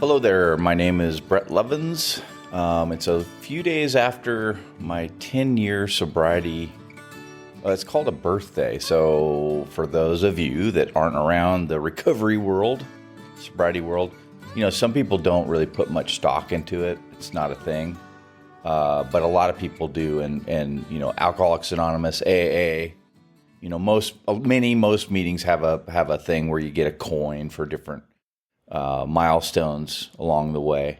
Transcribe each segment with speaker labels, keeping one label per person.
Speaker 1: Hello there, my name is Brett Levins. It's a few days after my 10-year sobriety. It's called a birthday, so for those of you that aren't around the recovery world, sobriety world, some people don't really put much stock into it. It's not a thing, but a lot of people do, and Alcoholics Anonymous, AA, most meetings have a thing where you get a coin for different milestones along the way.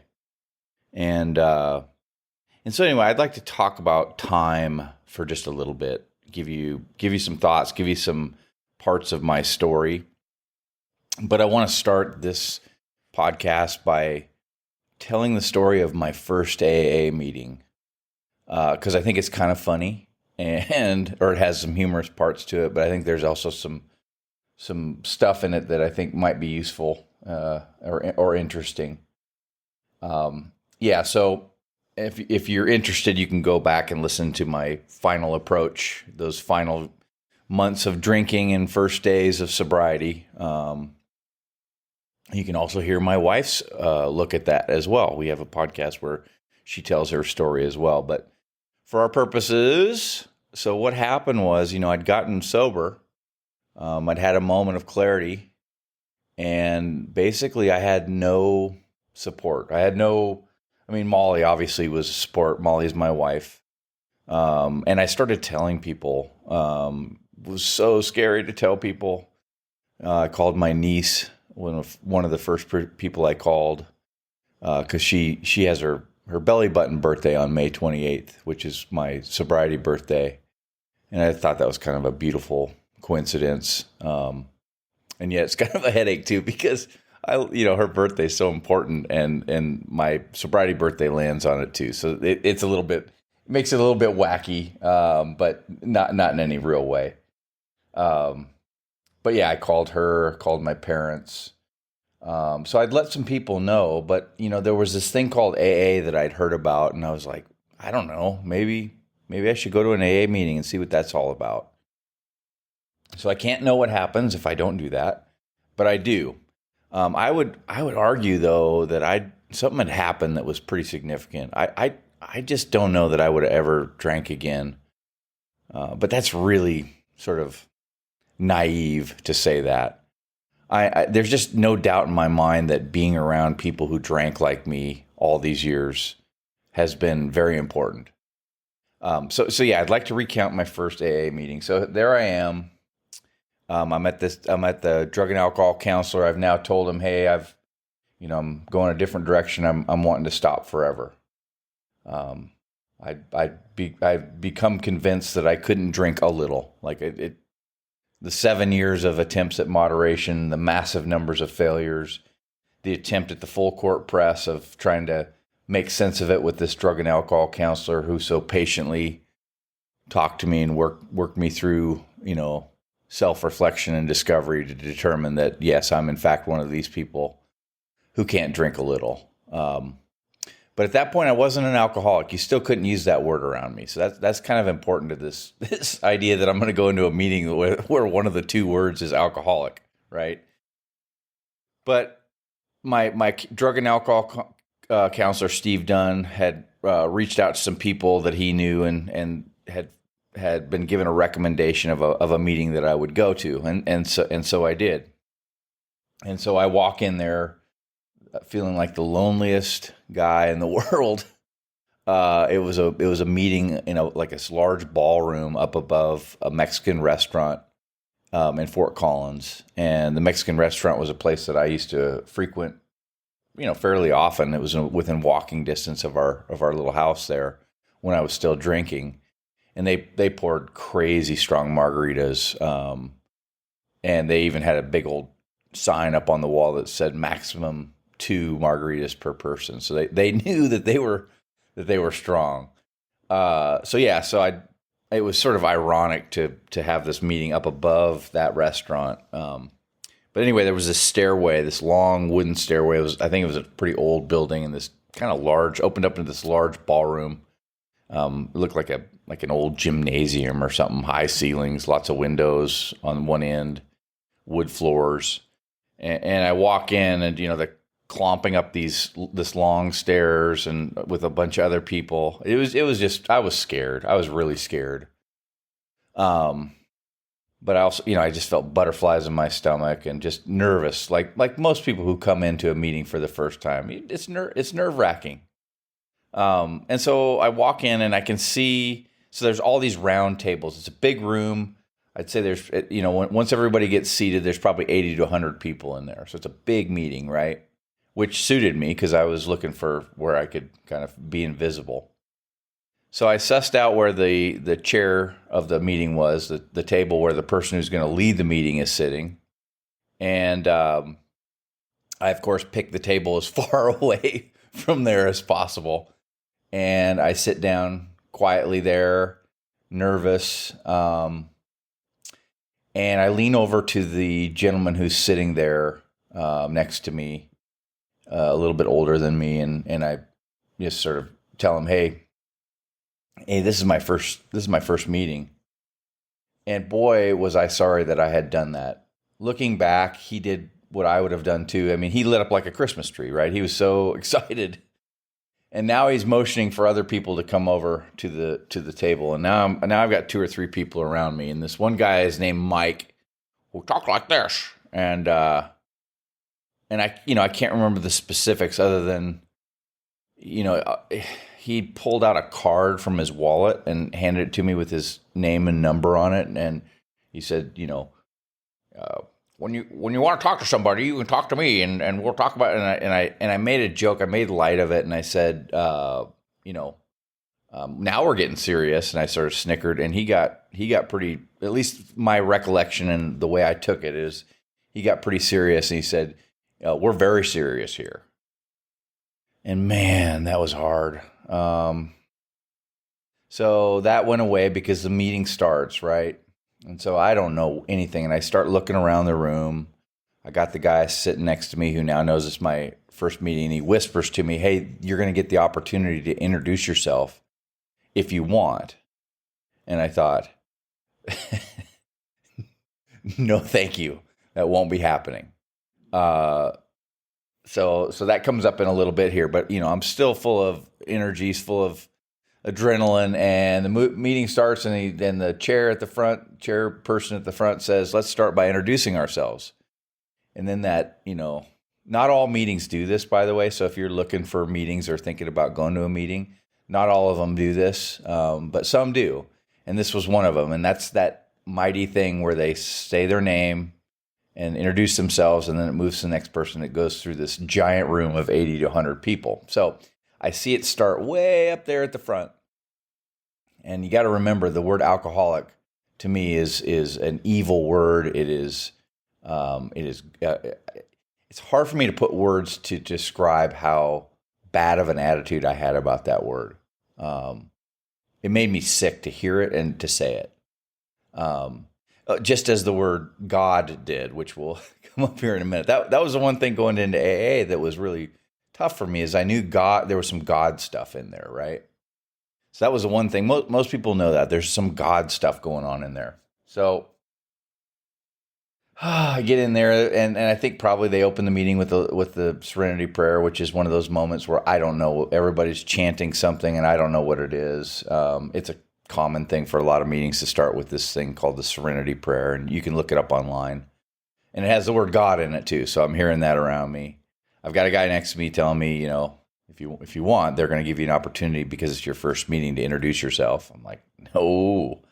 Speaker 1: And so anyway, I'd like to talk about time for just a little bit, give you some thoughts, give you some parts of my story. But I want to start this podcast by telling the story of my first AA meeting, because I think it's kind of funny or it has some humorous parts to it, but I think there's also some stuff in it that I think might be useful or interesting. So if you're interested, you can go back and listen to my final approach, those final months of drinking and first days of sobriety. You can also hear my wife's look at that as well. We have a podcast where she tells her story as well. But for our purposes, so what happened was, I'd gotten sober. I'd had a moment of clarity. And basically, I had no support. Molly obviously was support. Molly is my wife. And I started telling people. It was so scary to tell people. I called my niece, one of the first people I called, because she has her belly button birthday on May 28th, which is my sobriety birthday. And I thought that was kind of a beautiful coincidence. And yet it's kind of a headache too, because her birthday is so important, and my sobriety birthday lands on it too. So it's makes it a little bit wacky, but not in any real way. But yeah, I called her, called my parents. So I'd let some people know, but there was this thing called AA that I'd heard about, and I was like, I don't know, maybe I should go to an AA meeting and see what that's all about. So I can't know what happens if I don't do that, but I do. I would argue though that something had happened that was pretty significant. I just don't know that I would have ever drank again. But that's really sort of naive to say that. There's just no doubt in my mind that being around people who drank like me all these years has been very important. So yeah, I'd like to recount my first AA meeting. So there I am. I'm at the drug and alcohol counselor. I've now told him, hey, I'm going a different direction. I'm wanting to stop forever. I've become convinced that I couldn't drink a little. Like the 7 years of attempts at moderation, the massive numbers of failures, the attempt at the full court press of trying to make sense of it with this drug and alcohol counselor who so patiently talked to me and worked me through, self-reflection and discovery to determine that, yes, I'm in fact one of these people who can't drink a little. But at that point, I wasn't an alcoholic. You still couldn't use that word around me. So that's kind of important to this idea that I'm going to go into a meeting where one of the two words is alcoholic, right? But my drug and alcohol counselor, Steve Dunn, had reached out to some people that he knew and had been given a recommendation of a meeting that I would go to, and so I did. And so I walk in there feeling like the loneliest guy in the world. It was a meeting in a large ballroom up above a Mexican restaurant in Fort Collins, and the Mexican restaurant was a place that I used to frequent, fairly often. It was within walking distance of our little house there when I was still drinking. And they poured crazy strong margaritas, and they even had a big old sign up on the wall that said maximum 2 margaritas per person. So they knew that they were strong. It was sort of ironic to have this meeting up above that restaurant. But anyway, there was this stairway, this long wooden stairway. I think it was a pretty old building, and this kind of opened up into this large ballroom. It looked like an old gymnasium or something, high ceilings, lots of windows on one end, wood floors. And I walk in, and clomping up this long stairs and with a bunch of other people. It was just, I was scared. I was really scared. But I also, I just felt butterflies in my stomach and just nervous, like most people who come into a meeting for the first time. It's nerve-wracking. And so I walk in and I can see, so there's all these round tables. It's a big room. I'd say there's, once everybody gets seated, there's probably 80 to 100 people in there. So it's a big meeting, right? Which suited me because I was looking for where I could kind of be invisible. So I sussed out where the chair of the meeting was, the table where the person who's going to lead the meeting is sitting. And I, of course, picked the table as far away from there as possible. And I sit down quietly there, nervous. And I lean over to the gentleman who's sitting there next to me, a little bit older than me. And I just sort of tell him, hey, this is my first meeting. And boy, was I sorry that I had done that. Looking back, he did what I would have done too. I mean, he lit up like a Christmas tree, right? He was so excited. And now he's motioning for other people to come over to the table. And now I've got 2 or 3 people around me. And this one guy is named Mike, who talked like this. And I can't remember the specifics other than, he pulled out a card from his wallet and handed it to me with his name and number on it. And he said, when you want to talk to somebody, you can talk to me and we'll talk about it. And I made a joke. I made light of it. And I said, now we're getting serious. And I sort of snickered, and he got pretty, at least my recollection and the way I took it is he got pretty serious. And he said, we're very serious here. And man, that was hard. So that went away because the meeting starts, right? And so I don't know anything. And I start looking around the room. I got the guy sitting next to me who now knows it's my first meeting. He whispers to me, hey, you're going to get the opportunity to introduce yourself if you want. And I thought, no, thank you. That won't be happening. So that comes up in a little bit here, but I'm still full of energies, full of adrenaline, and the meeting starts, and the chairperson at the front says, let's start by introducing ourselves. And then that, not all meetings do this, by the way. So if you're looking for meetings or thinking about going to a meeting, not all of them do this, but some do. And this was one of them. And that's that mighty thing where they say their name and introduce themselves, and then it moves to the next person. It goes through this giant room of 80 to 100 people. So I see it start way up there at the front. And you got to remember, the word alcoholic to me is an evil word. It's hard for me to put words to describe how bad of an attitude I had about that word. It made me sick to hear it and to say it. Just as the word God did, which will come up here in a minute. That was the one thing going into AA that was really tough for me, is I knew God, there was some God stuff in there, right? So that was the one thing. Most people know that. There's some God stuff going on in there. So I get in there, and I think probably they open the meeting with the Serenity Prayer, which is one of those moments where I don't know. Everybody's chanting something, and I don't know what it is. It's a common thing for a lot of meetings to start with this thing called the Serenity Prayer, and you can look it up online. And it has the word God in it too, so I'm hearing that around me. I've got a guy next to me telling me, if you want, they're going to give you an opportunity because it's your first meeting to introduce yourself. I'm like, no.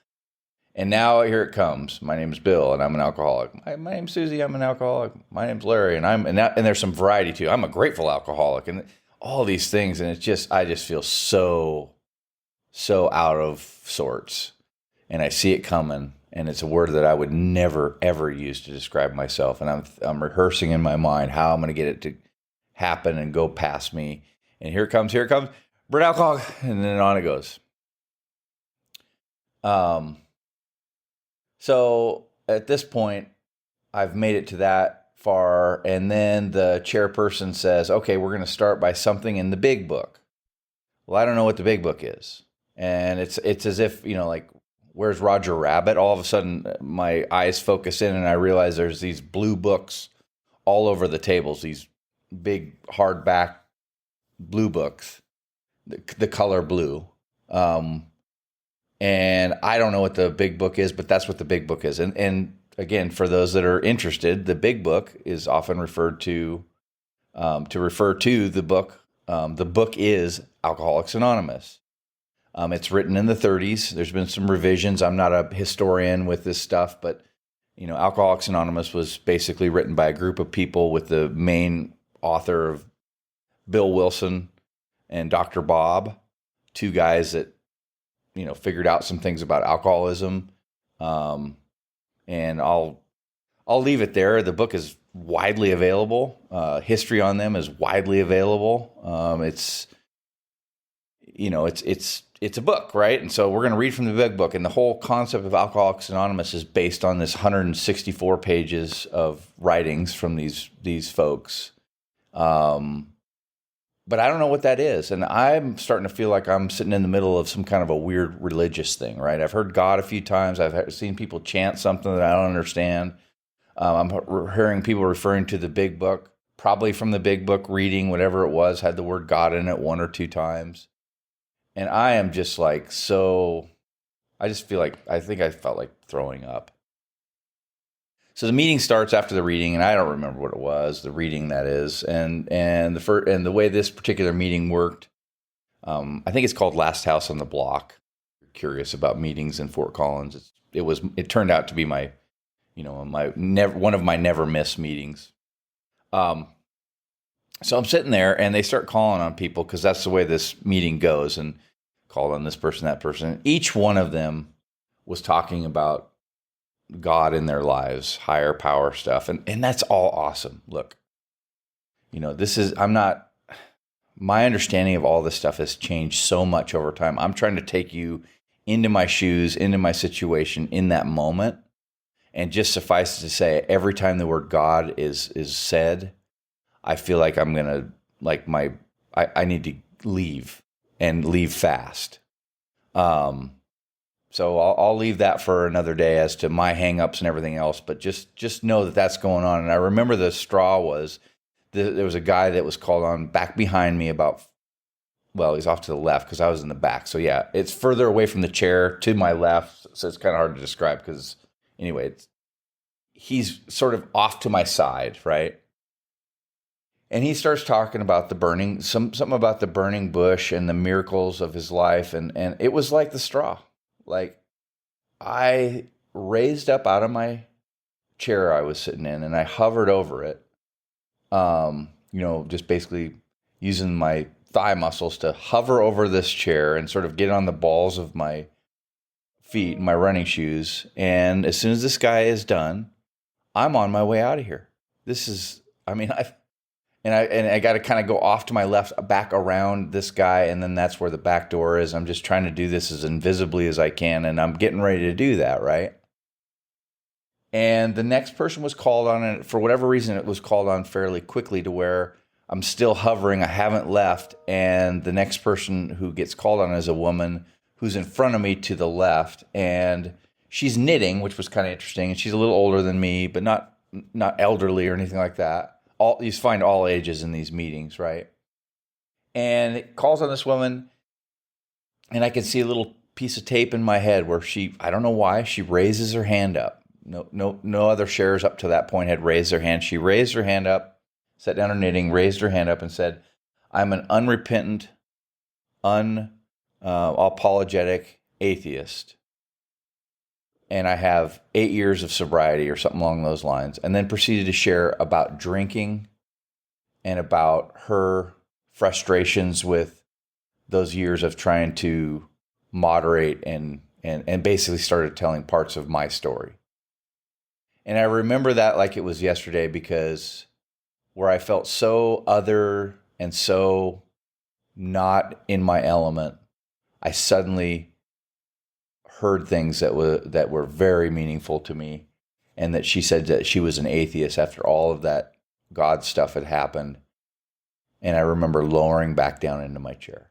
Speaker 1: And now here it comes. My name is Bill, and I'm an alcoholic. My name's Susie. I'm an alcoholic. My name's Larry, and there's some variety too. I'm a grateful alcoholic, and all these things. And I just feel so out of sorts. And I see it coming, and it's a word that I would never ever use to describe myself. And I'm rehearsing in my mind how I'm going to get it to happen and go past me. And here it comes, Brett alcoholic, and then on it goes. So at this point, I've made it to that far, and then the chairperson says, okay, we're going to start by something in the big book. Well, I don't know what the big book is. And it's as if, like, where's Roger Rabbit? All of a sudden, my eyes focus in, and I realize there's these blue books all over the tables, these big hardback blue books, the color blue. And I don't know what the big book is, but that's what the big book is. And again, for those that are interested, the big book is often referred to refer to the book. The book is Alcoholics Anonymous. It's written in the 30s. There's been some revisions. I'm not a historian with this stuff, but Alcoholics Anonymous was basically written by a group of people with the main author of Bill Wilson and Dr. Bob, two guys that figured out some things about alcoholism. And I'll leave it there. The book is widely available. History on them is widely available. It's a book, right? And so we're going to read from the big book. And the whole concept of Alcoholics Anonymous is based on this 164 pages of writings from these folks. But I don't know what that is. And I'm starting to feel like I'm sitting in the middle of some kind of a weird religious thing, right? I've heard God a few times. I've seen people chant something that I don't understand. I'm hearing people referring to the big book, probably from the big book reading, whatever it was, had the word God in it 1 or 2 times. And I am just like, I just feel like, I think I felt like throwing up. So the meeting starts after the reading, and I don't remember what it was, the reading that is, and the way this particular meeting worked. I think it's called Last House on the Block. If you're curious about meetings in Fort Collins, it turned out to be one of my never miss meetings. So I'm sitting there, and they start calling on people because that's the way this meeting goes, and called on this person, that person. Each one of them was talking about God in their lives, higher power stuff. And that's all awesome. Look, my understanding of all this stuff has changed so much over time. I'm trying to take you into my shoes, into my situation in that moment. And just suffice it to say, every time the word God is said, I feel like I'm going to, I need to leave and leave fast. So I'll leave that for another day as to my hangups and everything else. But just know that that's going on. And I remember the straw was there was a guy that was called on back behind me he's off to the left because I was in the back. So yeah, it's further away from the chair to my left. So it's kind of hard to describe because anyway, he's sort of off to my side, right? And he starts talking about something about the burning bush and the miracles of his life. And it was like the straw. Like, I raised up out of my chair I was sitting in, and I hovered over it, just basically using my thigh muscles to hover over this chair and sort of get on the balls of my feet, my running shoes. And as soon as this guy is done, I'm on my way out of here. I got to kind of go off to my left, back around this guy, and then that's where the back door is. I'm just trying to do this as invisibly as I can, and I'm getting ready to do that, right? And the next person was called on, and for whatever reason, it was called on fairly quickly to where I'm still hovering. I haven't left, and the next person who gets called on is a woman who's in front of me to the left, and she's knitting, which was kind of interesting, and she's a little older than me, but not elderly or anything like that. You find all ages in these meetings, right? And it calls on this woman, and I can see a little piece of tape in my head where I don't know why, she raises her hand up. No other sharers up to that point had raised their hand. She raised her hand up, sat down her knitting, raised her hand up and said, "I'm an unrepentant, unapologetic atheist. And I have 8 years of sobriety," or something along those lines, and then proceeded to share about drinking and about her frustrations with those years of trying to moderate and basically started telling parts of my story. And I remember that like it was yesterday, because where I felt so other and so not in my element, I suddenly heard things that were very meaningful to me, and that she said that she was an atheist after all of that God stuff had happened. And I remember lowering back down into my chair.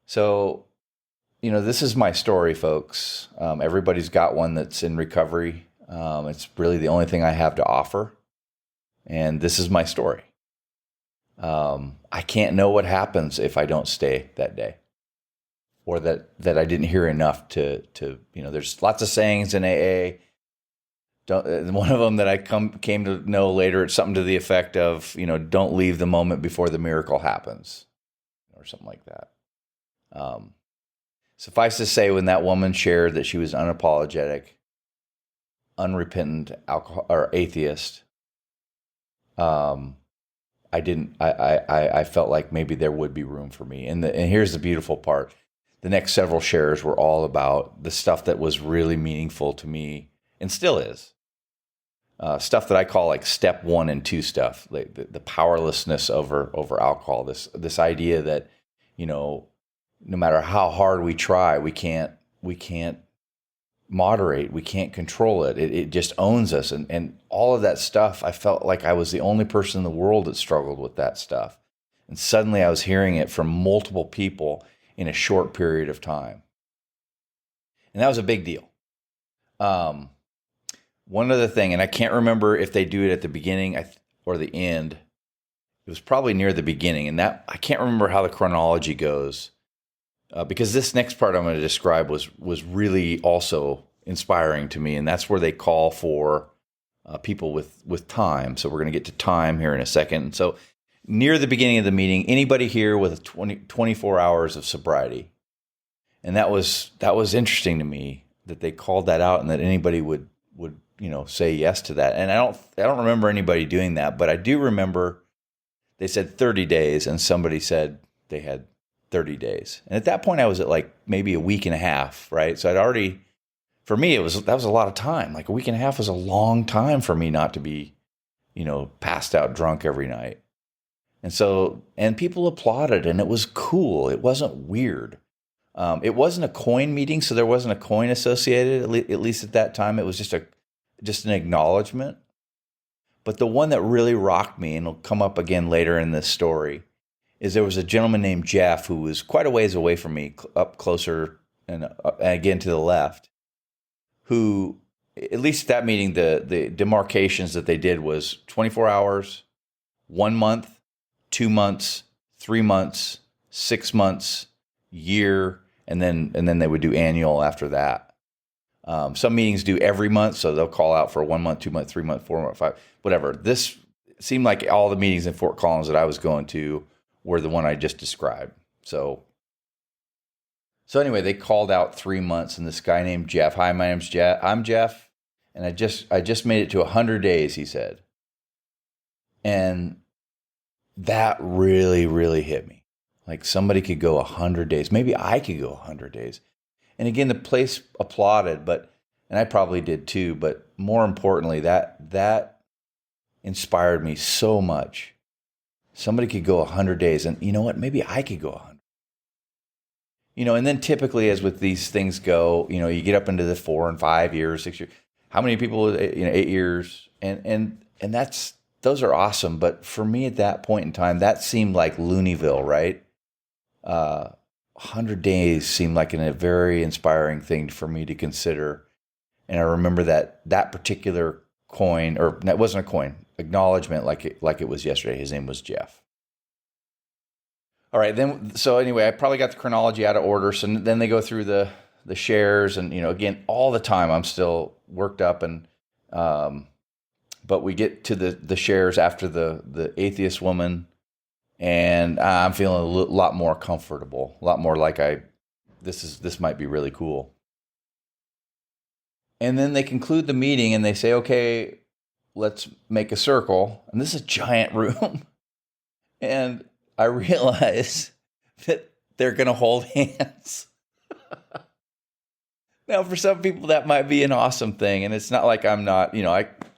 Speaker 1: So, this is my story, folks. Everybody's got one that's in recovery. It's really the only thing I have to offer. And this is my story. I can't know what happens if I don't stay that day, or that I didn't hear enough to there's lots of sayings in AA. One of them that I came to know later, it's something to the effect of, don't leave the moment before the miracle happens, or something like that. Suffice to say, when that woman shared that she was unapologetic, unrepentant alcohol or atheist, I felt like maybe there would be room for me. And here's the beautiful part. The next several shares were all about the stuff that was really meaningful to me, and still is. Stuff that I call like step 1 and 2 stuff, like the powerlessness over alcohol. This idea that, no matter how hard we try, we can't moderate, we can't control it. It just owns us, and all of that stuff. I felt like I was the only person in the world that struggled with that stuff, and suddenly I was hearing it from multiple people in a short period of time, and that was a big deal. One other thing, and I can't remember if they do it at the beginning or the end. It was probably near the beginning, and that I can't remember how the chronology goes, because this next part I'm going to describe was really also inspiring to me, and that's where they call for people with time. So we're going to get to time here in a second. So near the beginning of the meeting, anybody here with 24 hours of sobriety? And that was interesting to me that they called that out, and that anybody would say yes to that. And I don't remember anybody doing that, but I do remember they said 30 days, and somebody said they had 30 days. And at that point I was at like maybe a week and a half, right? So for me, that was a lot of time. Like a week and a half was a long time for me not to be, passed out drunk every night. And people applauded, and it was cool. It wasn't weird. It wasn't a coin meeting, so there wasn't a coin associated, at least at that time. It was just an acknowledgement. But the one that really rocked me, and it'll come up again later in this story, is there was a gentleman named Jeff who was quite a ways away from me, up closer and again to the left, who, at least at that meeting, the demarcations that they did was 24 hours, 1 month, 2 months, 3 months, 6 months, year, and then they would do annual after that. Some meetings do every month, so they'll call out for 1 month, 2 month, 3 month, 4 month, 5, whatever. This seemed like all the meetings in Fort Collins that I was going to were the one I just described. So anyway, they called out 3 months, and this guy named Jeff. Hi, my name's Jeff. I'm Jeff, and I just made it to 100 days, he said. And that really, really hit me. Like somebody could go 100 days. Maybe I could go 100 days. And again, the place applauded, and I probably did too, but more importantly, that inspired me so much. Somebody could go 100 days, and you know what? Maybe I could go 100. And then typically, as with these things go, you get up into the 4 and 5 years, 6 years. How many people? 8 years, and those are awesome. But for me at that point in time, that seemed like Looneyville, right? 100 days seemed like a very inspiring thing for me to consider. And I remember that particular coin, or that wasn't a coin, acknowledgement, like it was yesterday. His name was Jeff. All right, so anyway, I probably got the chronology out of order. So then they go through the shares, and again, all the time I'm still worked up, and but we get to the shares after the atheist woman. And I'm feeling a lot more comfortable, a lot more like this might be really cool. And then they conclude the meeting, and they say, okay, let's make a circle. And this is a giant room. And I realize that they're going to hold hands. Now, for some people, that might be an awesome thing. And it's not like I'm not,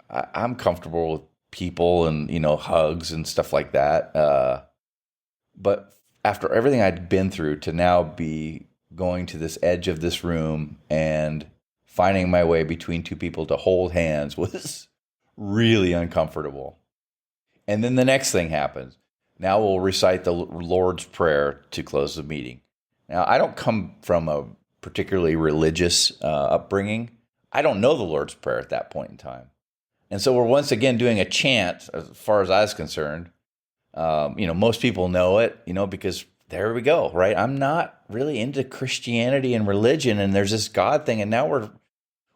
Speaker 1: I'm comfortable with people and, hugs and stuff like that. But after everything I'd been through, to now be going to this edge of this room and finding my way between two people to hold hands was really uncomfortable. And then the next thing happens. Now we'll recite the Lord's Prayer to close the meeting. Now, I don't come from a particularly religious upbringing. I don't know the Lord's Prayer at that point in time. And so we're once again doing a chant, as far as I was concerned. Most people know it, because there we go, right? I'm not really into Christianity and religion, and there's this God thing, and now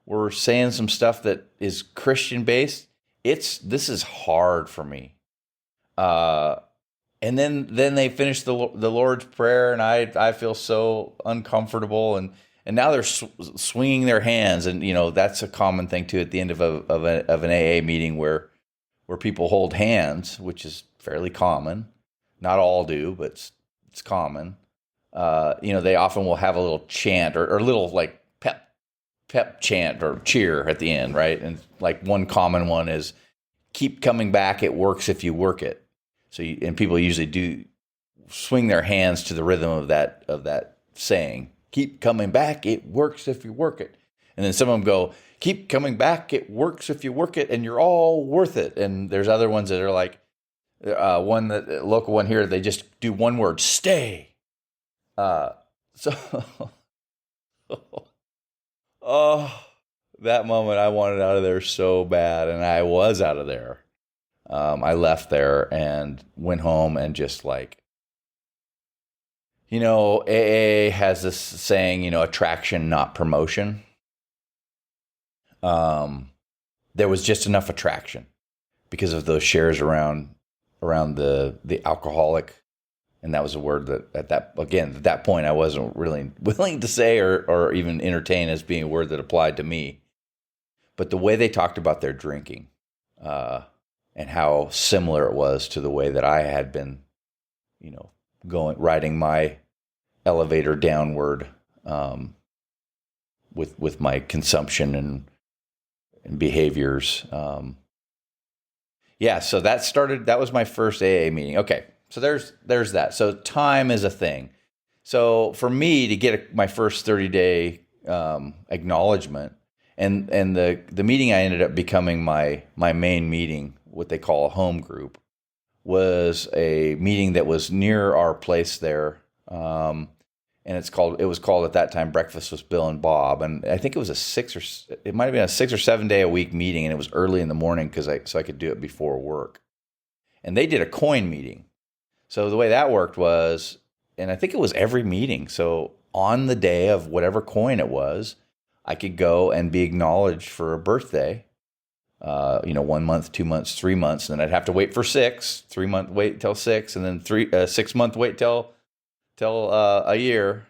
Speaker 1: we're saying some stuff that is Christian based. This is hard for me. And then they finish the Lord's Prayer, and I feel so uncomfortable, and now they're swinging their hands, and that's a common thing too at the end of an AA meeting where people hold hands, which is fairly common. Not all do, but it's common. They often will have a little chant or a little like pep chant or cheer at the end, right? And like one common one is "Keep coming back. It works if you work it." So and people usually do swing their hands to the rhythm of that saying. Keep coming back. It works if you work it. And then some of them go, keep coming back. It works if you work it, and you're all worth it. And there's other ones that are like local one here. They just do one word, stay. So, that moment I wanted out of there so bad, and I was out of there. I left there and went home and just like, AA has this saying, attraction, not promotion. There was just enough attraction because of those shares around the alcoholic. And that was a word that at that point I wasn't really willing to say or even entertain as being a word that applied to me. But the way they talked about their drinking, and how similar it was to the way that I had been, riding my elevator downward, with my consumption and behaviors. So that was my first AA meeting. Okay. So there's that. So time is a thing. So for me to get my first 30-day acknowledgement, and the meeting I ended up becoming my main meeting, what they call a home group, was a meeting that was near our place there. And it was called at that time Breakfast with Bill and Bob, and I think it was it might have been a 6 or 7 day a week meeting, and it was early in the morning so I could do it before work. And they did a coin meeting. So the way that worked was, and I think it was every meeting. So on the day of whatever coin it was, I could go and be acknowledged for a birthday. 1 month, 2 months, 3 months, and then I'd have to wait for 6. 3 month wait till 6, and then 6 month wait till a year.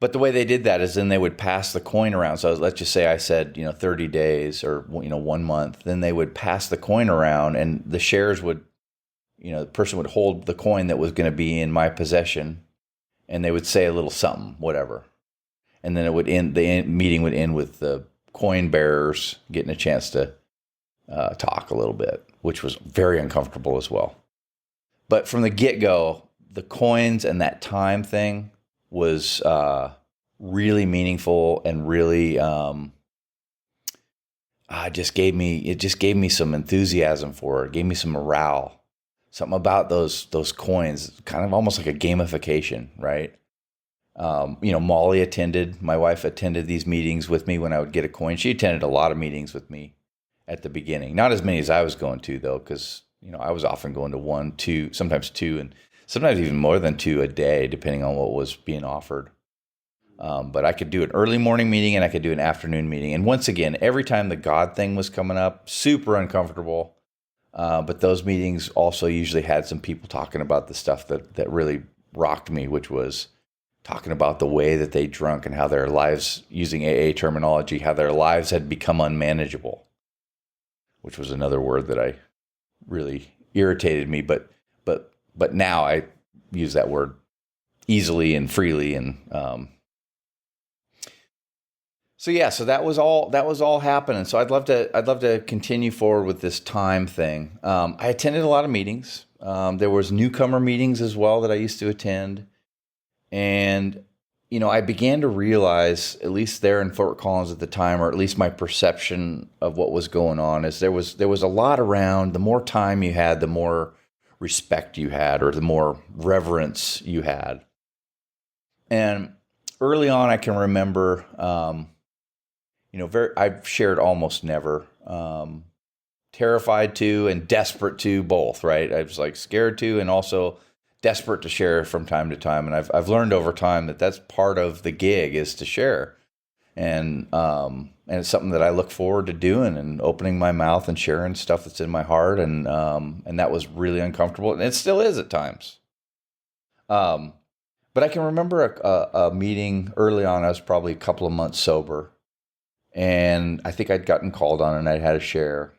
Speaker 1: But the way they did that is then they would pass the coin around. So let's just say I said, 30 days or, 1 month. Then they would pass the coin around, and the shares would, the person would hold the coin that was going to be in my possession, and they would say a little something, whatever. And then the meeting would end with the coin bearers getting a chance to talk a little bit, which was very uncomfortable as well. But from the get-go, the coins and that time thing was really meaningful and really just gave me some enthusiasm for it. It gave me some morale. Something about those coins, kind of almost like a gamification, right? My wife attended these meetings with me when I would get a coin. She attended a lot of meetings with me at the beginning. Not as many as I was going to, though, because I was often going to 1, 2, sometimes 2, and sometimes even more than 2 a day, depending on what was being offered. But I could do an early morning meeting and I could do an afternoon meeting. And once again, every time the God thing was coming up, super uncomfortable. But those meetings also usually had some people talking about the stuff that really rocked me, which was talking about the way that they drunk and how their lives, using AA terminology, how their lives had become unmanageable, which was another word that I really irritated me. But now I use that word easily and freely. And so that was all happening. So I'd love to continue forward with this time thing. I attended a lot of meetings. There was newcomer meetings as well that I used to attend. And, I began to realize, at least there in Fort Collins at the time, or at least my perception of what was going on, is there was a lot around. The more time you had, the more respect you had, or the more reverence you had. And early on, I can remember, I've shared almost never. Terrified to and desperate to both, right? I was like scared to and also desperate to share from time to time. And I've learned over time that that's part of the gig is to share. And it's something that I look forward to doing and opening my mouth and sharing stuff that's in my heart. And that was really uncomfortable. And it still is at times. But I can remember a meeting early on. I was probably a couple of months sober. And I think I'd gotten called on and I had to share.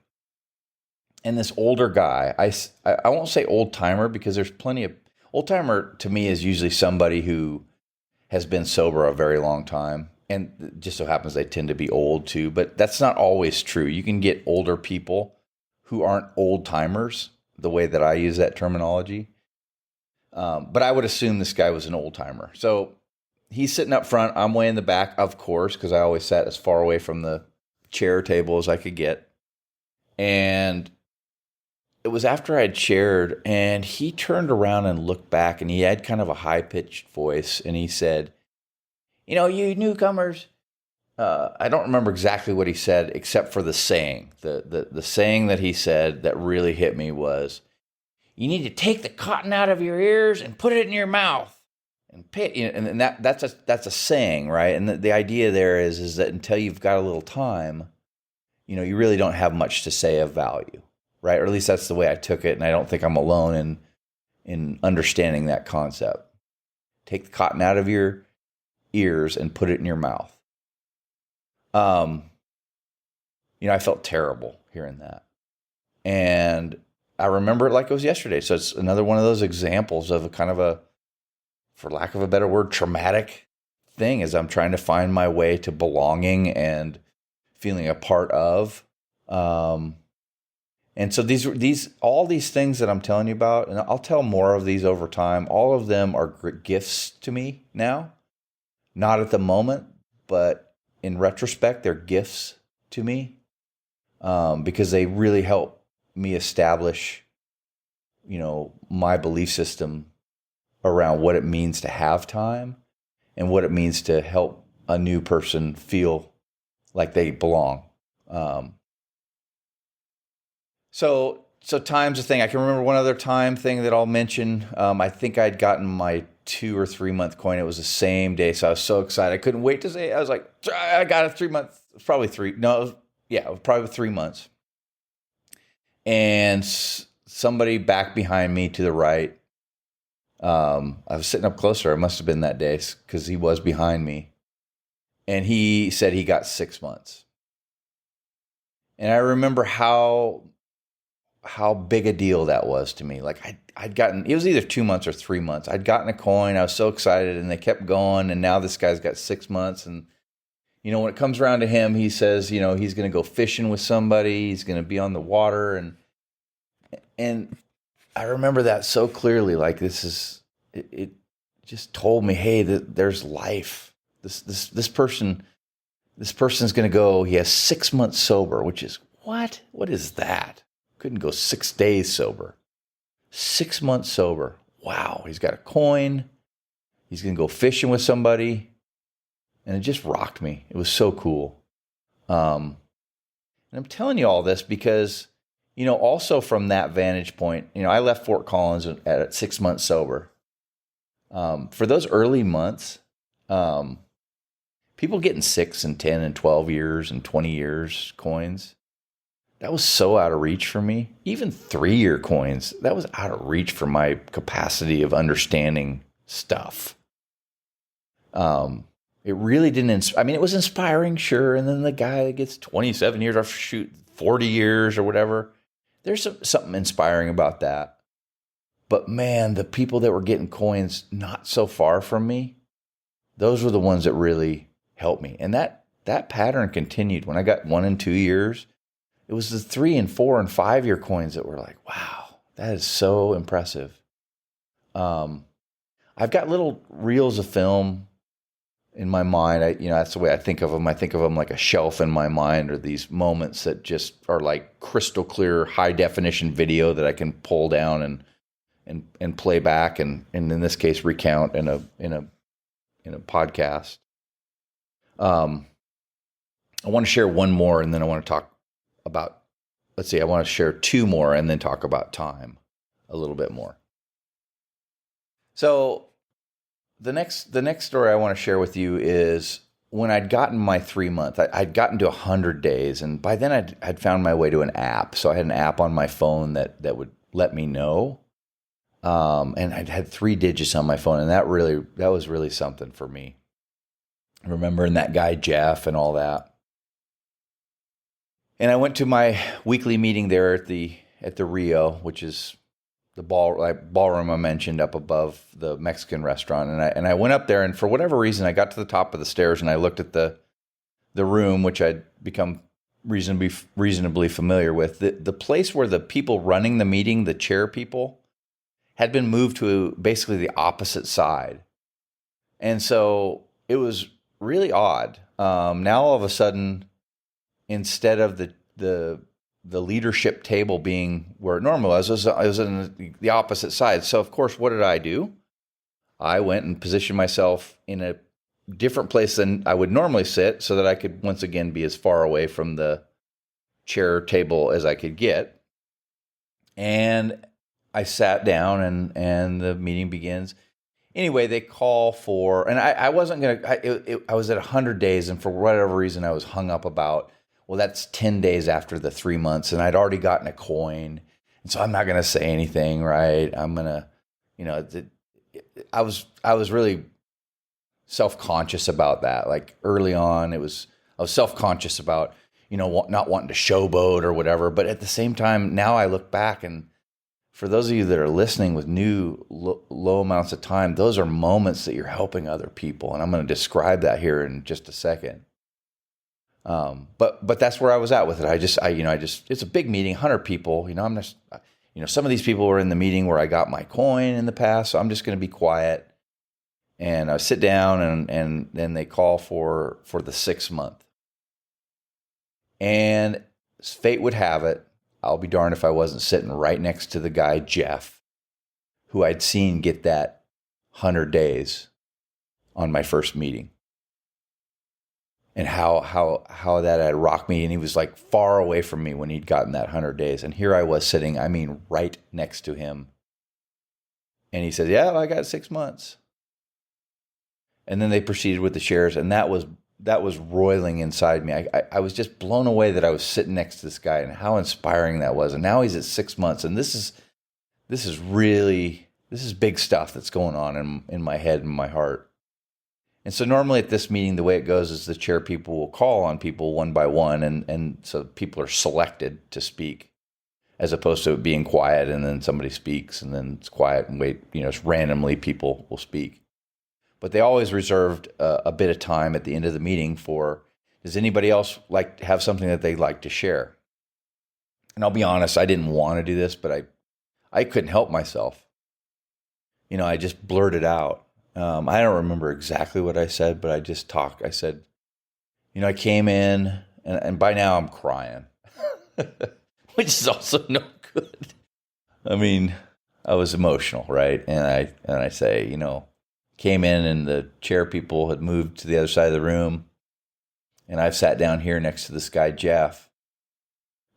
Speaker 1: And this older guy, I won't say old timer because there's plenty of old timer to me is usually somebody who has been sober a very long time. And it just so happens they tend to be old too, but that's not always true. You can get older people who aren't old timers, the way that I use that terminology. But I would assume this guy was an old timer. So he's sitting up front. I'm way in the back, of course, because I always sat as far away from the chair table as I could get. And it was after I'd shared, and he turned around and looked back, and he had kind of a high-pitched voice, and he said, you newcomers, I don't remember exactly what he said, except for the saying. The saying that he said that really hit me was, you need to take the cotton out of your ears and put it in your mouth. And that's a saying, right? And the idea there is that until you've got a little time, you really don't have much to say of value, right? Or at least that's the way I took it, and I don't think I'm alone in understanding that concept. Take the cotton out of your ears and put it in your mouth. I felt terrible hearing that. And I remember it like it was yesterday. So it's another one of those examples of a kind of a, for lack of a better word, traumatic thing as I'm trying to find my way to belonging and feeling a part of. And so all these things that I'm telling you about, and I'll tell more of these over time, all of them are gifts to me now. Not at the moment, but in retrospect, they're gifts to me because they really help me establish, my belief system around what it means to have time and what it means to help a new person feel like they belong. So time's a thing. I can remember one other time thing that I'll mention. I think I'd gotten my 2 or 3 month coin. It was the same day. So I was so excited. I couldn't wait to say it. I was like, I got a 3 month, probably three. No, it was probably 3 months. And somebody back behind me to the right, I was sitting up closer. It must have been that day because he was behind me. And he said he got 6 months. And I remember how big a deal that was to me. Like I'd gotten, it was either 2 months or 3 months. I'd gotten a coin. I was so excited and they kept going. And now this guy's got 6 months. And, when it comes around to him, he says, he's going to go fishing with somebody. He's going to be on the water. And I remember that so clearly. Like it just told me, hey, there's life. This person's going to go, he has 6 months sober, which is what? What is that? Couldn't go 6 days sober. 6 months sober. Wow. He's got a coin. He's going to go fishing with somebody. And it just rocked me. It was so cool. And I'm telling you all this because, also from that vantage point, I left Fort Collins at 6 months sober. For those early months, people getting 6 and 10 and 12 years and 20 years coins, that was so out of reach for me. Even 3-year coins, that was out of reach for my capacity of understanding stuff. It really didn't, it was inspiring, sure. And then the guy that gets 27 years, or 40 years or whatever, there's something inspiring about that. But man, the people that were getting coins not so far from me, those were the ones that really helped me. And that pattern continued. When I got 1 and 2 years, it was the 3 and 4 and 5-year coins that were like, wow, that is so impressive. I've got little reels of film in my mind. That's the way I think of them. I think of them like a shelf in my mind, or these moments that just are like crystal clear, high definition video that I can pull down and play back, and in this case recount in a podcast. I want to share one more, and then I want to talk about, let's see, I want to share two more and then talk about time a little bit more. So the next story I want to share with you is when I'd gotten my 3 month, I'd gotten to 100 days, and by then I'd found my way to an app. So I had an app on my phone that would let me know. And I'd had 3 digits on my phone, and that was really something for me. Remembering that guy Jeff and all that. And I went to my weekly meeting there at the Rio, which is the ballroom I mentioned up above the Mexican restaurant. And I went up there, and for whatever reason, I got to the top of the stairs and I looked at the room, which I'd become reasonably familiar with. The place where the people running the meeting, the chair people, had been moved to basically the opposite side. And so it was really odd. Now all of a sudden, instead of the leadership table being where it normally was, I was on the opposite side. So of course, what did I do? I went and positioned myself in a different place than I would normally sit so that I could once again be as far away from the chair table as I could get. And I sat down and the meeting begins. Anyway, they call for, and I wasn't going to, I was at 100 days, and for whatever reason, I was hung up about, well, that's 10 days after the 3 months, and I'd already gotten a coin, and so I'm not going to say anything, right? I'm going to, I was really self-conscious about that. Like early on, I was self-conscious about, not wanting to showboat or whatever, but at the same time, now I look back, and for those of you that are listening with new low amounts of time, those are moments that you're helping other people. And I'm going to describe that here in just a second. But that's where I was at with it. I just, it's a big meeting, 100 people, I'm just, some of these people were in the meeting where I got my coin in the past. So I'm just going to be quiet, and I sit down, and then they call for the 6 month, and as fate would have it, I'll be darned if I wasn't sitting right next to the guy, Jeff, who I'd seen get that 100 days on my first meeting. And how that had rocked me. And he was like far away from me when he'd gotten that 100 days. And here I was sitting, right next to him. And he said, yeah, I got 6 months. And then they proceeded with the shares. And that was roiling inside me. I was just blown away that I was sitting next to this guy and how inspiring that was. And now he's at 6 months, and this is big stuff that's going on in my head and my heart. And so normally at this meeting, the way it goes is the chair people will call on people one by one, and so people are selected to speak, as opposed to it being quiet and then somebody speaks and then it's quiet and wait, it's randomly people will speak. But they always reserved a bit of time at the end of the meeting for, does anybody else like to have something that they'd like to share? And I'll be honest, I didn't want to do this, but I couldn't help myself. I just blurted out. I don't remember exactly what I said, but I just talked. I said, I came in, and by now I'm crying, which is also no good. I was emotional, right? And I say, came in and the chair people had moved to the other side of the room, and I've sat down here next to this guy, Jeff.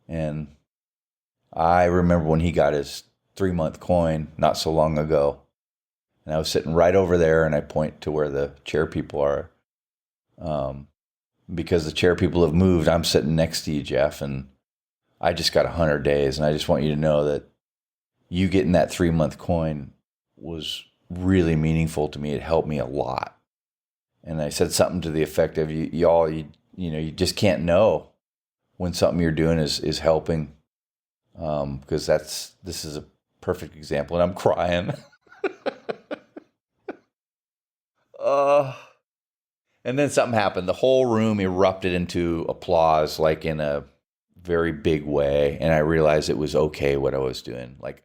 Speaker 1: And I remember when he got his 3 month coin not so long ago, and I was sitting right over there, and I point to where the chair people are. Because the chair people have moved, I'm sitting next to you, Jeff, and I just got 100 days. And I just want you to know that you getting that 3 month coin was really meaningful to me. It helped me a lot. And I said something to the effect of, you just can't know when something you're doing is helping. Because this is a perfect example, and I'm crying. And then something happened. The whole room erupted into applause, like in a very big way. And I realized it was okay what I was doing. Like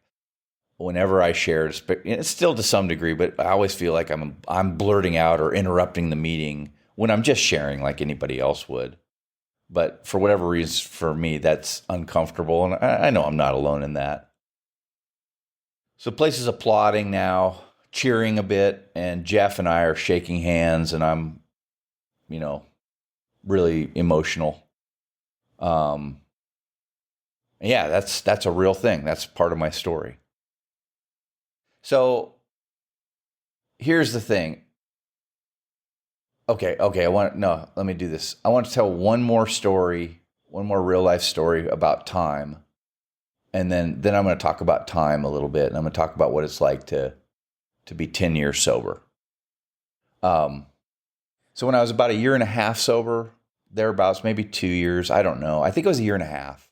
Speaker 1: whenever I shared, it's still to some degree, but I always feel like I'm blurting out or interrupting the meeting when I'm just sharing like anybody else would. But for whatever reason, for me, that's uncomfortable. And I know I'm not alone in that. So place is applauding now, cheering a bit, and Jeff and I are shaking hands, and I'm, really emotional. Um, yeah, that's a real thing. That's part of my story. So here's the thing. Okay. Let me do this. I want to tell one more story, one more real life story about time. And then I'm going to talk about time a little bit. And I'm going to talk about what it's like to be 10 years sober. So when I was about a year and a half sober, thereabouts, maybe 2 years, I don't know. I think it was a year and a half.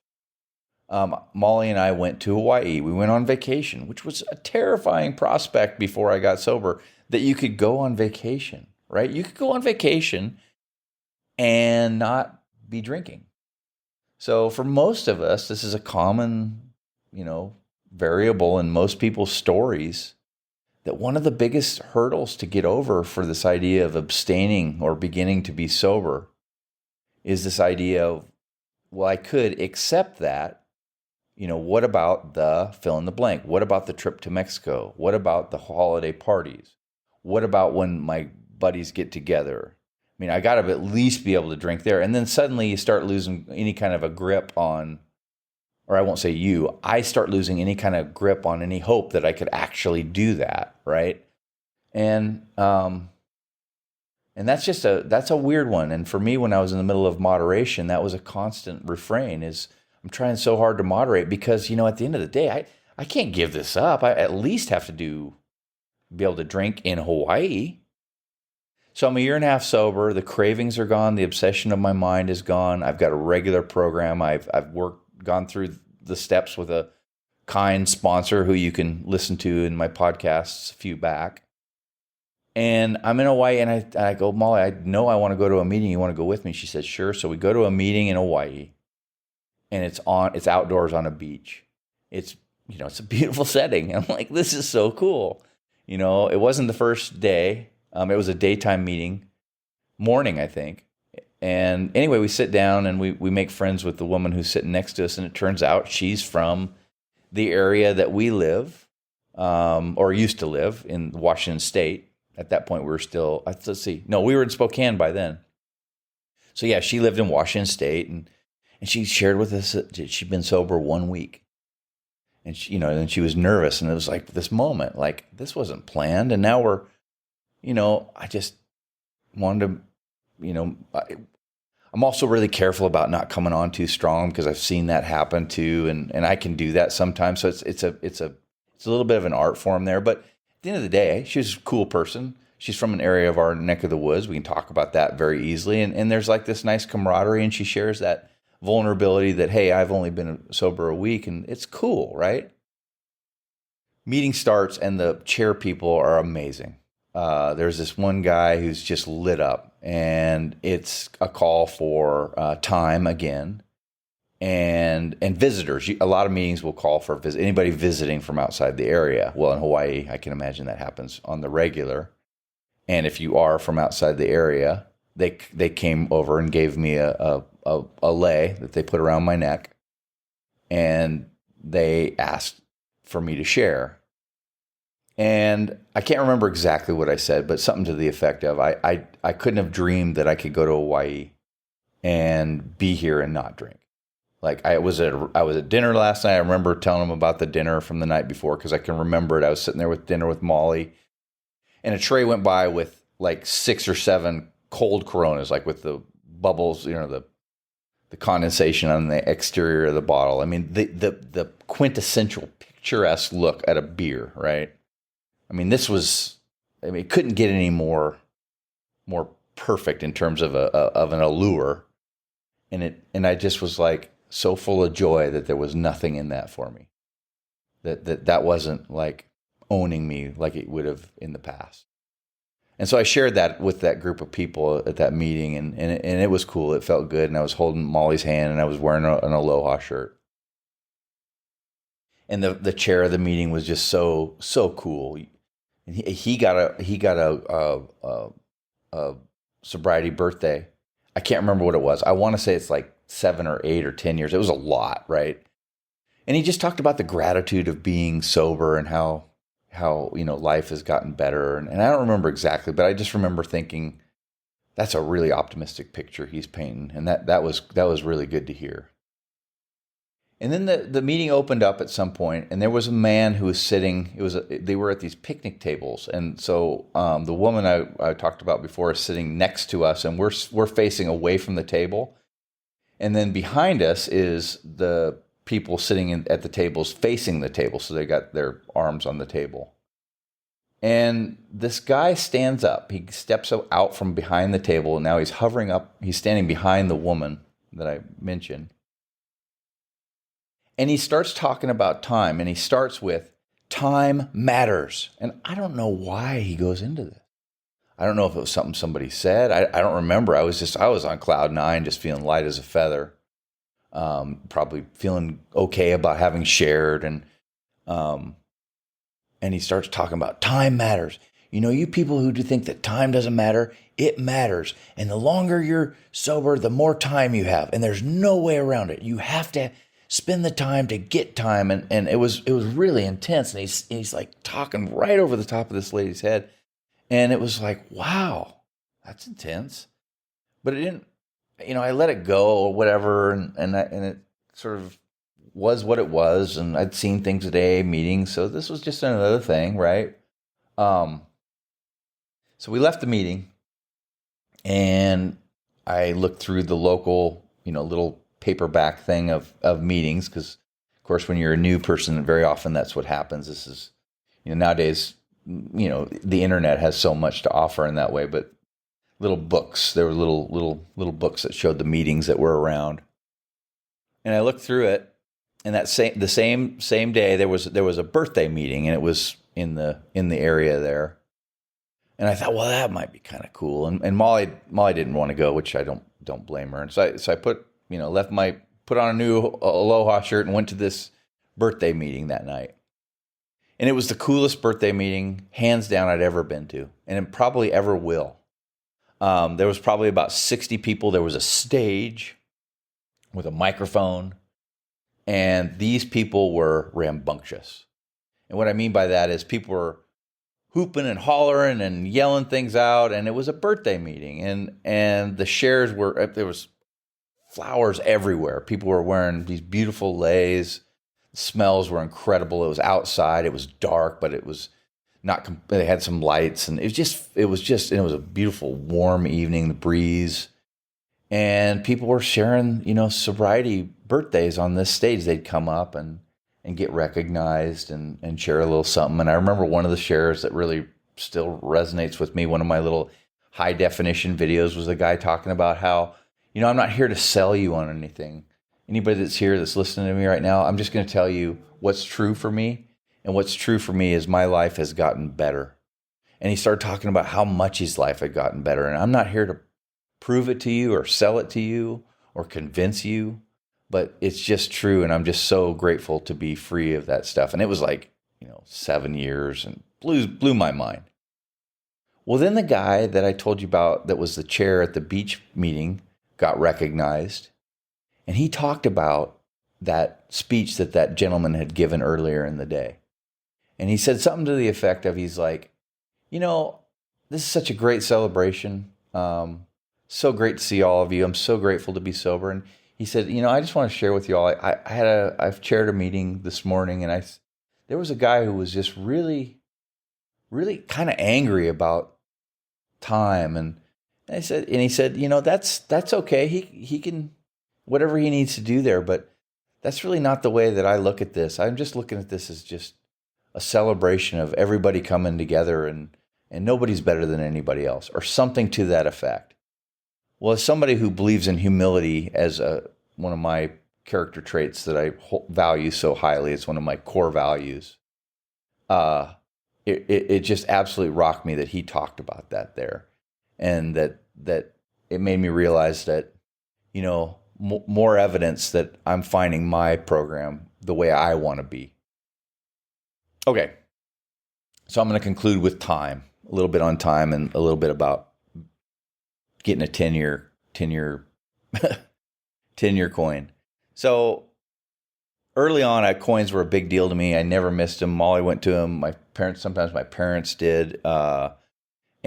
Speaker 1: Molly and I went to Hawaii. We went on vacation, which was a terrifying prospect before I got sober, that you could go on vacation, right? You could go on vacation and not be drinking. So for most of us, this is a common, variable in most people's stories, that one of the biggest hurdles to get over for this idea of abstaining or beginning to be sober is this idea of, well, I could accept that. What about the fill in the blank? What about the trip to Mexico? What about the holiday parties? What about when my buddies get together? I mean, I got to at least be able to drink there. And then suddenly you start losing any kind of a grip on, or I won't say you, I start losing any kind of grip on any hope that I could actually do that, right? And that's a weird one. And for me, when I was in the middle of moderation, that was a constant refrain, is I'm trying so hard to moderate because, at the end of the day, I can't give this up. I at least have to be able to drink in Hawaii. So I'm a year and a half sober. The cravings are gone. The obsession of my mind is gone. I've got a regular program. I've gone through the steps with a kind sponsor who you can listen to in my podcasts a few back. And I'm in Hawaii, and I go, Molly, I know I want to go to a meeting. You want to go with me? She said, sure. So we go to a meeting in Hawaii, and it's outdoors on a beach. It's a beautiful setting. I'm like, this is so cool. It wasn't the first day. It was a daytime meeting, morning, I think. And anyway, we sit down and we make friends with the woman who's sitting next to us, and it turns out she's from the area that we live, or used to live, in Washington State. At that point, we were still, we were in Spokane by then. So yeah, she lived in Washington State, and she shared with us that she'd been sober 1 week. And and she was nervous, and it was like this moment, like this wasn't planned. And now we're, I just wanted to, I'm also really careful about not coming on too strong, because I've seen that happen too. And I can do that sometimes. So it's a little bit of an art form there, but at the end of the day, she's a cool person. She's from an area of our neck of the woods. We can talk about that very easily. And there's like this nice camaraderie, and she shares that vulnerability that, hey, I've only been sober a week, and it's cool, right? Meeting starts, and the chair people are amazing. There's this one guy who's just lit up, and it's a call for time again. And visitors. A lot of meetings will call for anybody visiting from outside the area. Well, in Hawaii, I can imagine that happens on the regular. And if you are from outside the area, they came over and gave me a lei that they put around my neck, and they asked for me to share. And I can't remember exactly what I said, but something to the effect of, I couldn't have dreamed that I could go to Hawaii and be here and not drink. Like I was at dinner last night. I remember telling them about the dinner from the night before, because I can remember it. I was sitting there with dinner with Molly, and a tray went by with like 6 or 7 cold Coronas, like with the bubbles, the condensation on the exterior of the bottle. I mean, the quintessential picturesque look at a beer, right? I mean, it couldn't get any more perfect in terms of an allure. And I just was like, so full of joy that there was nothing in that for me. That wasn't like owning me like it would have in the past. And so I shared that with that group of people at that meeting, and it was cool. It felt good, and I was holding Molly's hand, and I was wearing an Aloha shirt. And the chair of the meeting was just so cool. And he got a sobriety birthday. I can't remember what it was. I want to say it's like 7 or 8 or 10 years. It was a lot, right? And he just talked about the gratitude of being sober and how life has gotten better. And I don't remember exactly, but I just remember thinking, that's a really optimistic picture he's painting. And that was really good to hear. And then the meeting opened up at some point, and there was a man who was sitting. They were at these picnic tables, and so the woman I talked about before is sitting next to us, and we're facing away from the table. And then behind us is the people sitting at the tables facing the table, so they got their arms on the table. And this guy stands up. He steps out from behind the table, and now he's hovering up. He's standing behind the woman that I mentioned. And he starts talking about time, and he starts with, time matters. And I don't know why he goes into this. I don't know if it was something somebody said. I don't remember. I was on cloud nine, just feeling light as a feather. Probably feeling okay about having shared. And he starts talking about time matters. You people who do think that time doesn't matter, it matters. And the longer you're sober, the more time you have. And there's no way around it. You have to spend the time to get time. And it was really intense. And he's like talking right over the top of this lady's head. And it was like, wow, that's intense. But it didn't, I let it go or whatever. And it sort of was what it was. And I'd seen things at AA meetings. So this was just another thing, right? So we left the meeting, and I looked through the local, little paperback thing of meetings, because of course when you're a new person, very often that's what happens. This is, nowadays, the internet has so much to offer in that way, but little books, there were little books that showed the meetings that were around. And I looked through it, and the same day there was a birthday meeting, and it was in the area there. And I thought, well, that might be kind of cool. And Molly didn't want to go, which I don't blame her. And so I put on a new Aloha shirt and went to this birthday meeting that night. And it was the coolest birthday meeting, hands down, I'd ever been to, and it probably ever will. There was probably about 60 people. There was a stage with a microphone, and these people were rambunctious. And what I mean by that is people were hooping and hollering and yelling things out, and it was a birthday meeting, and the shares there was flowers everywhere. People were wearing these beautiful leis. The smells were incredible. It was outside. It was dark, but it was not. They had some lights, and it was a beautiful, warm evening. The breeze, and people were sharing, sobriety birthdays on this stage. They'd come up and get recognized and share a little something. And I remember one of the shares that really still resonates with me. One of my little high definition videos was a guy talking about how, I'm not here to sell you on anything. Anybody that's here that's listening to me right now, I'm just going to tell you what's true for me. And what's true for me is my life has gotten better. And he started talking about how much his life had gotten better. And I'm not here to prove it to you or sell it to you or convince you, but it's just true. And I'm just so grateful to be free of that stuff. And it was like, 7 years, and blew my mind. Well, then the guy that I told you about that was the chair at the beach meeting got recognized. And he talked about that speech that gentleman had given earlier in the day. And he said something to the effect of, he's like, this is such a great celebration. So great to see all of you. I'm so grateful to be sober. And he said, I just want to share with you all, I've chaired a meeting this morning, and there was a guy who was just really, really kind of angry about time. And he said, that's okay. He can, whatever he needs to do there, but that's really not the way that I look at this. I'm just looking at this as just a celebration of everybody coming together, and nobody's better than anybody else, or something to that effect. Well, as somebody who believes in humility as one of my character traits that I value so highly, it's one of my core values. It just absolutely rocked me that he talked about that there, and that it made me realize that, more evidence that I'm finding my program the way I want to be. Okay, so I'm going to conclude with time, a little bit on time, and a little bit about getting a 10-year 10-year coin. So early on, coins were a big deal to me. I never missed them. Molly went to them. Sometimes my parents did. And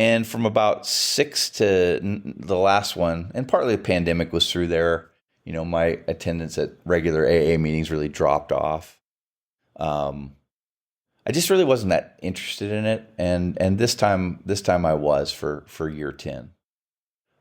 Speaker 1: And from about 6 to the last one, and partly the pandemic was through there, my attendance at regular AA meetings really dropped off. I just really wasn't that interested in it, and this time I was for year 10.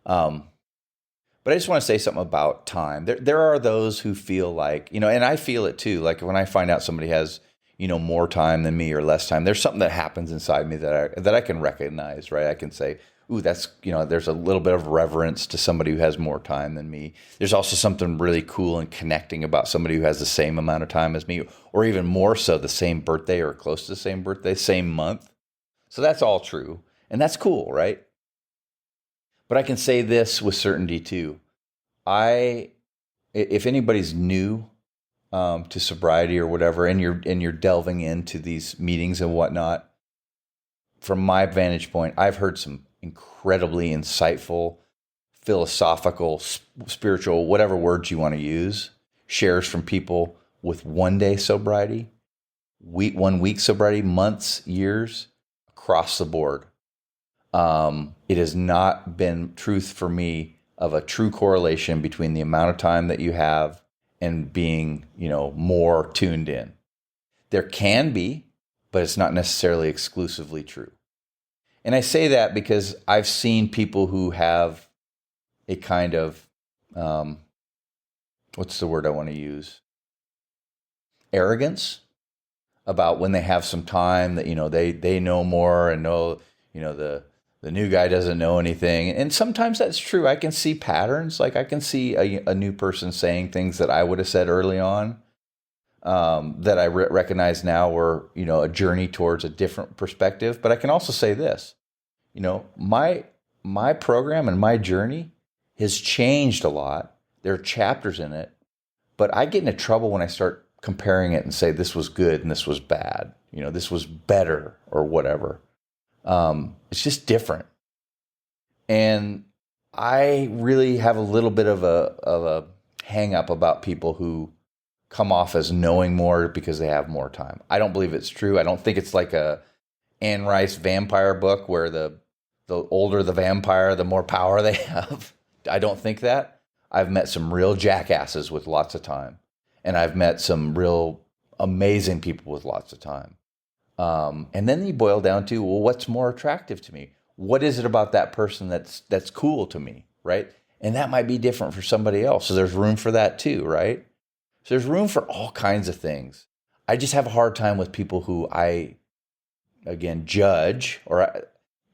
Speaker 1: But I just want to say something about time. There are those who feel like, and I feel it too. Like when I find out somebody has, more time than me or less time, there's something that happens inside me that I can recognize, right? I can say, ooh, that's, there's a little bit of reverence to somebody who has more time than me. There's also something really cool and connecting about somebody who has the same amount of time as me, or even more so, the same birthday or close to the same birthday, same month. So that's all true. And that's cool, right? But I can say this with certainty too. If anybody's new to sobriety or whatever, and you're delving into these meetings and whatnot, from my vantage point, I've heard some incredibly insightful, philosophical, spiritual, whatever words you want to use, shares from people with 1 day sobriety, 1 week sobriety, months, years, across the board. It has not been truth for me of a true correlation between the amount of time that you have and being, more tuned in. There can be, but it's not necessarily exclusively true. And I say that because I've seen people who have a kind of, what's the word I want to use? Arrogance about when they have some time that, they know more and know, the new guy doesn't know anything. And sometimes that's true. I can see patterns. Like I can see a new person saying things that I would have said early on, that I recognize now were, a journey towards a different perspective. But I can also say this, my program and my journey has changed a lot. There are chapters in it, but I get into trouble when I start comparing it and say this was good and this was bad. This was better or whatever. It's just different. And I really have a little bit of a hang up about people who come off as knowing more because they have more time. I don't believe it's true. I don't think it's like a Anne Rice vampire book where the older the vampire, the more power they have. I don't think that. I've met some real jackasses with lots of time. And I've met some real amazing people with lots of time. And then you boil down to, well, what's more attractive to me? What is it about that person that's cool to me, right? And that might be different for somebody else. So there's room for that too, right? So there's room for all kinds of things. I just have a hard time with people who I, again, judge or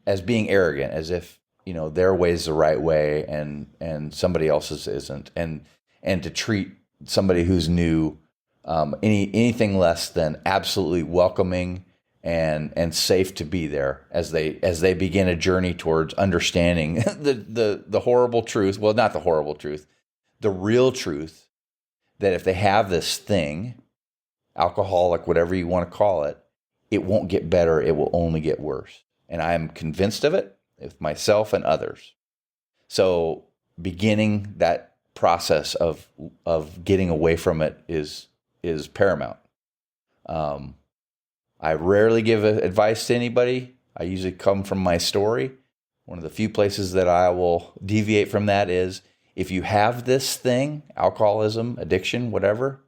Speaker 1: as being arrogant, as if, their way is the right way and somebody else's isn't. And to treat somebody who's new anything less than absolutely welcoming and safe to be there as they begin a journey towards understanding the horrible truth. Well, not the horrible truth, the real truth that if they have this thing, alcoholic, whatever you want to call it, it won't get better. It will only get worse. And I am convinced of it with myself and others. So beginning that process of getting away from it is paramount. I rarely give advice to anybody. I usually come from my story. One of the few places that I will deviate from that is if you have this thing, alcoholism, addiction, whatever,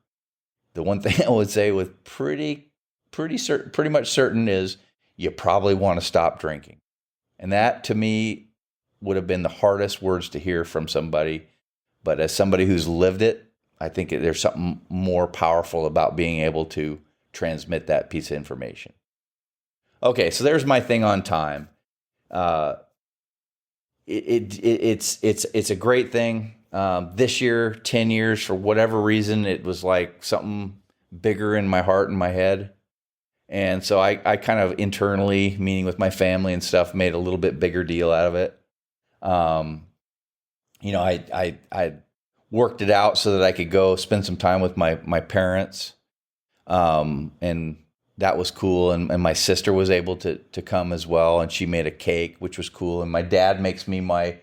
Speaker 1: the one thing I would say with pretty much certain is you probably want to stop drinking. And that to me would have been the hardest words to hear from somebody. But as somebody who's lived it, I think there's something more powerful about being able to transmit that piece of information. Okay, so there's my thing on time. It's a great thing. This year, 10 years, for whatever reason, it was like something bigger in my heart and my head. And so I kind of internally, meaning with my family and stuff, made a little bit bigger deal out of it. I worked it out so that I could go spend some time with my parents. And that was cool. And my sister was able to come as well. And she made a cake, which was cool. And my dad makes me my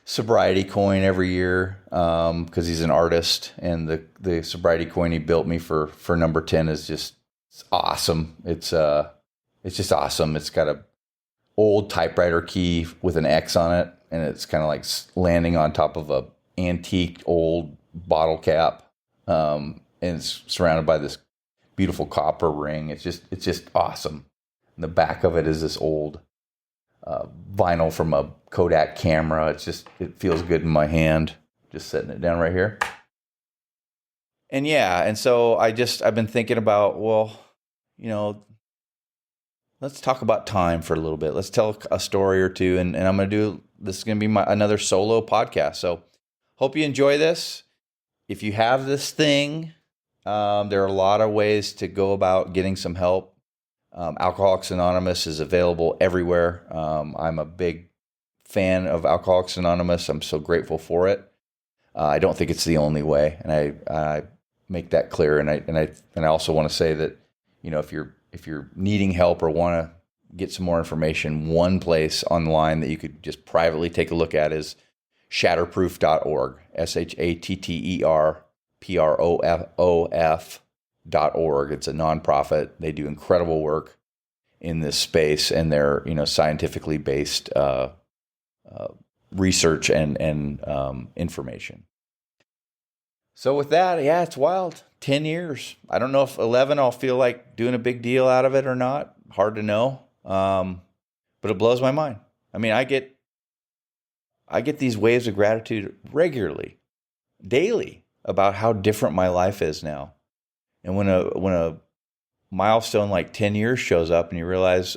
Speaker 1: sobriety coin every year, because he's an artist. And the sobriety coin he built me for number 10 is just awesome. It's just awesome. It's got old typewriter key with an X on it, and it's kind of like landing on top of a antique old bottle cap, and it's surrounded by this beautiful copper ring. It's just awesome. And the back of it is this old vinyl from a Kodak camera. It feels good in my hand. Just setting it down right here. And yeah, and so I've been thinking about, well, let's talk about time for a little bit. Let's tell a story or two, and I'm going to this is going to be another solo podcast. So hope you enjoy this. If you have this thing, there are a lot of ways to go about getting some help. Alcoholics Anonymous is available everywhere. I'm a big fan of Alcoholics Anonymous. I'm so grateful for it. I don't think it's the only way, and I make that clear. And I also want to say that, if you're needing help or want to get some more information, one place online that you could just privately take a look at is shatterproof.org. SHATTERPROOF.org. It's a nonprofit. They do incredible work in this space, and they're scientifically based research and information. So with that, yeah, it's wild. 10 years. I don't know if 11 I'll feel like doing a big deal out of it or not. Hard to know. But it blows my mind. I mean, I get these waves of gratitude regularly, daily, about how different my life is now. And when a milestone like 10 years shows up, and I realize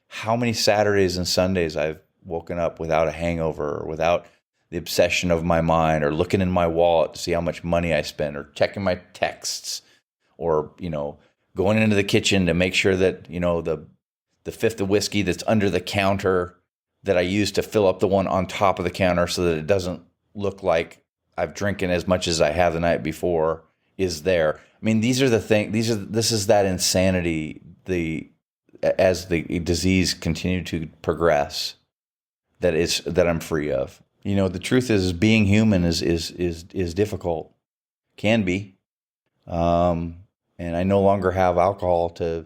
Speaker 1: how many Saturdays and Sundays I've woken up without a hangover, or without the obsession of my mind, or looking in my wallet to see how much money I spent, or checking my texts, or going into the kitchen to make sure that the fifth of whiskey that's under the counter that I use to fill up the one on top of the counter so that it doesn't look like I've drinking as much as I have the night before is there. I mean, these are the things. This is that insanity. As the disease continued to progress, that I'm free of. The truth is, being human is difficult, can be, and I no longer have alcohol to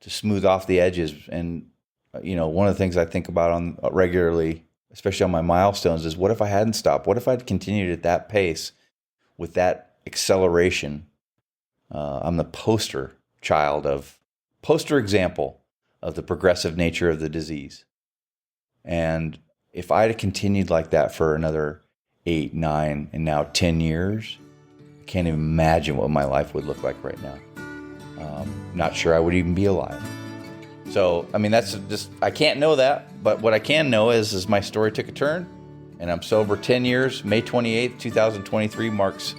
Speaker 1: smooth off the edges. And one of the things I think about regularly, especially on my milestones, is what if I hadn't stopped? What if I'd continued at that pace with that acceleration? I'm the poster example of the progressive nature of the disease. And if I'd have continued like that for another 8, 9, and now 10 years, I can't even imagine what my life would look like right now. Not sure I would even be alive. So, I mean, that's just, I can't know that, but what I can know is my story took a turn, and I'm sober 10 years. May 28th, 2023 marks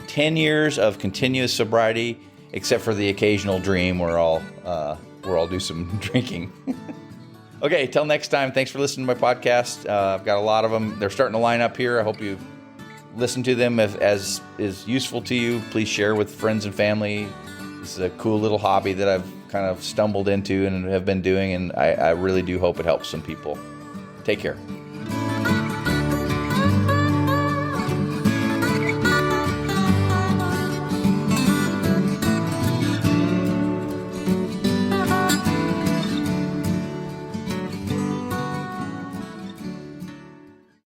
Speaker 1: 10 years of continuous sobriety, except for the occasional dream where I'll do some drinking. Okay, till next time, thanks for listening to my podcast. I've got a lot of them. They're starting to line up here. I hope you listen to them. If as is useful to you, please share with friends and family. This is a cool little hobby that I've kind of stumbled into and have been doing, and I really do hope it helps some people. Take care.